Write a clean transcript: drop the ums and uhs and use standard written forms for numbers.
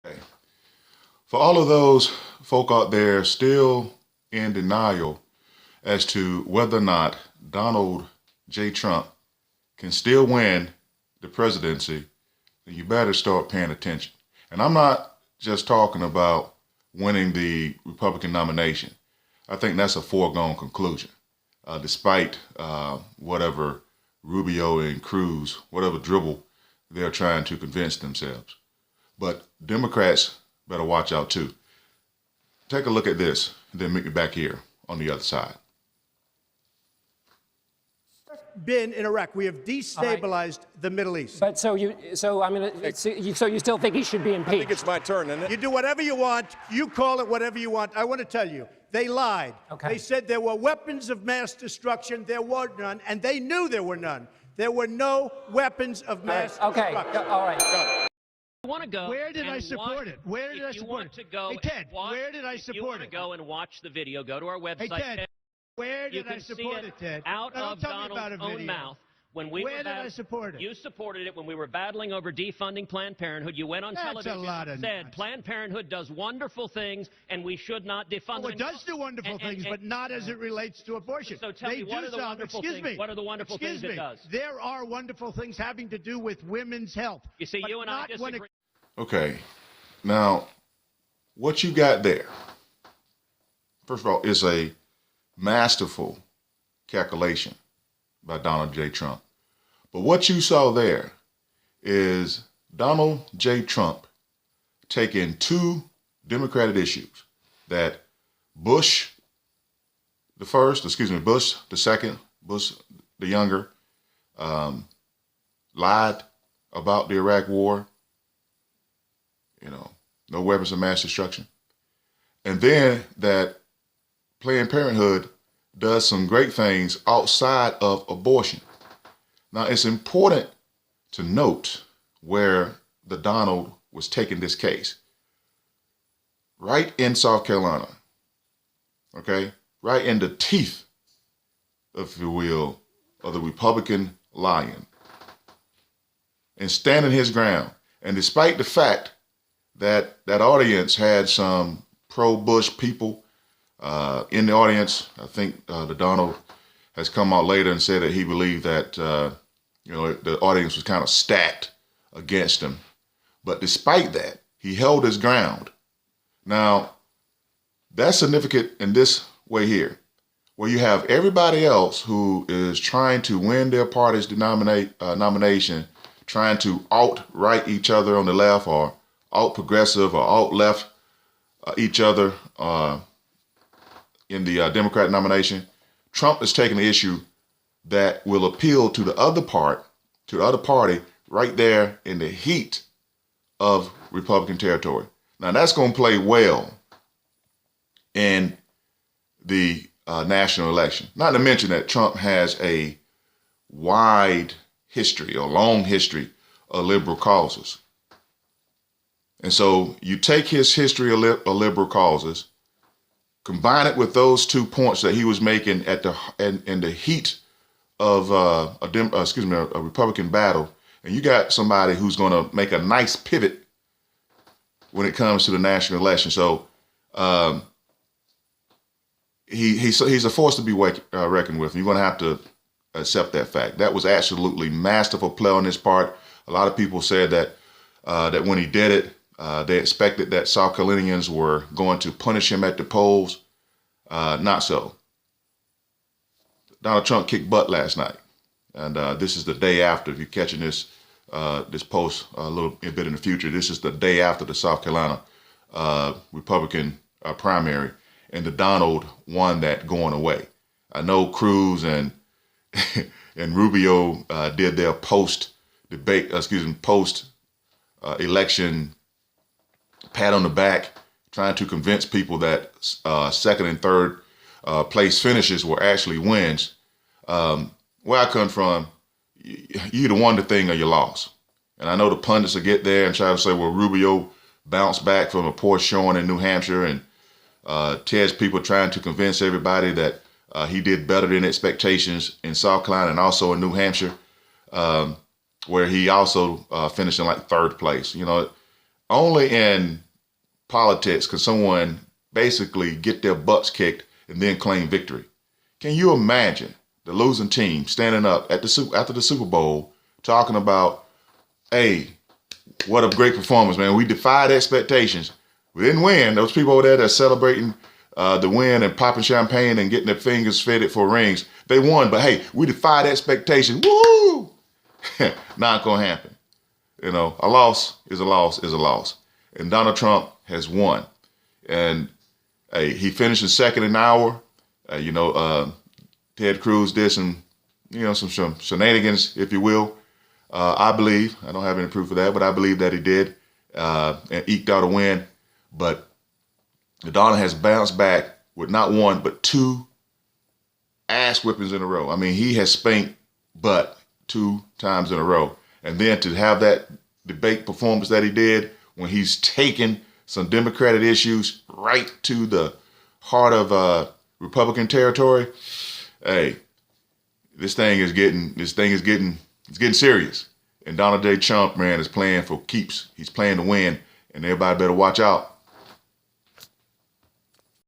Okay. For all of those folk out there still in denial as to whether or not Donald J. Trump can still win the presidency, then you better start paying attention. And I'm not just talking about winning the Republican nomination. I think that's a foregone conclusion, despite whatever Rubio and Cruz, whatever dribble they're trying to convince themselves. But Democrats better watch out too. Take a look at this, and then meet me back here on the other side. Been in Iraq. We have destabilized the Middle East. But so you still think he should be impeached? I think it's my turn, isn't it? You do whatever you want. You call it whatever you want. I want to tell you, they lied. Okay. They said there were weapons of mass destruction. There were none, and they knew there were none. There were no weapons of mass destruction. All right. Want to go? Where did I support it? Where did I support it? Hey, Ted, where did I support it? If you want to go and watch the video, go to our website. Hey, Ted, where did I support it, Ted? Out of Donald's own mouth. Where did I support it? You supported it when we were battling over defunding Planned Parenthood. You went on television and said Planned Parenthood does wonderful things and we should not defund it. It does do wonderful things, but not as it relates to abortion. So tell me, what are the wonderful things? What are the wonderful things it does? There are wonderful things having to do with women's health. You see, you and I disagree. Okay, now what you got there, first of all, is a masterful calculation by Donald J. Trump. But what you saw there is Donald J. Trump taking two Democratic issues that Bush the second, Bush the younger, lied about the Iraq war, no weapons of mass destruction. And then that Planned Parenthood does some great things outside of abortion. Now, it's important to note where the Donald was taking this case. Right in South Carolina, okay? Right in the teeth, if you will, of the Republican lion. And standing his ground. And despite the fact that that audience had some pro-Bush people in the audience, I think the Donald has come out later and said that he believed that the audience was kind of stacked against him. But despite that, he held his ground. Now, that's significant in this way here, where you have everybody else who is trying to win their party's nomination, trying to out-right each other on the left or out-progressive or out-left each other in the Democratic nomination. Trump is taking an issue that will appeal to the other party right there in the heat of Republican territory. Now that's going to play well in the national election. Not to mention that Trump has a wide history or long history of liberal causes. And so you take his history of liberal causes, combine it with those 2 points that he was making in the heat of a Republican battle, and you got somebody who's going to make a nice pivot when it comes to the national election. So he's a force to be reckoned with, and you're going to have to accept that fact. That was absolutely masterful play on his part. A lot of people said that when he did it, they expected that South Carolinians were going to punish him at the polls. Not so. Donald Trump kicked butt last night. And this is the day after. If you're catching this post a little bit in the future, this is the day after the South Carolina Republican primary. And the Donald won that going away. I know Cruz and Rubio did their post-election pat on the back, trying to convince people that second and third place finishes were actually wins. Where I come from, you either won the thing or you lost. And I know the pundits will get there and try to say, well, Rubio bounced back from a poor showing in New Hampshire, and Ted's people trying to convince everybody that he did better than expectations in South Carolina and also in New Hampshire, where he also finished in like third place. only in politics can someone basically get their butts kicked and then claim victory. Can you imagine the losing team standing up at after the Super Bowl talking about, hey, what a great performance, man. We defied expectations. We didn't win. Those people over there that are celebrating the win and popping champagne and getting their fingers fitted for rings, they won. But hey, we defied expectations. Woo! Not going to happen. You know, a loss is a loss is a loss. And Donald Trump has won. And hey, he finished in second in Iowa. Ted Cruz did some shenanigans, if you will. I believe, I don't have any proof of that, but I believe that he did and eked out a win. But Donald has bounced back with not one, but 2 ass whippings in a row. I mean, he has spanked butt 2 times in a row. And then to have that debate performance that he did when he's taken some Democratic issues right to the heart of Republican territory, hey, it's getting serious. And Donald J. Trump, man, is playing for keeps. He's playing to win, and everybody better watch out.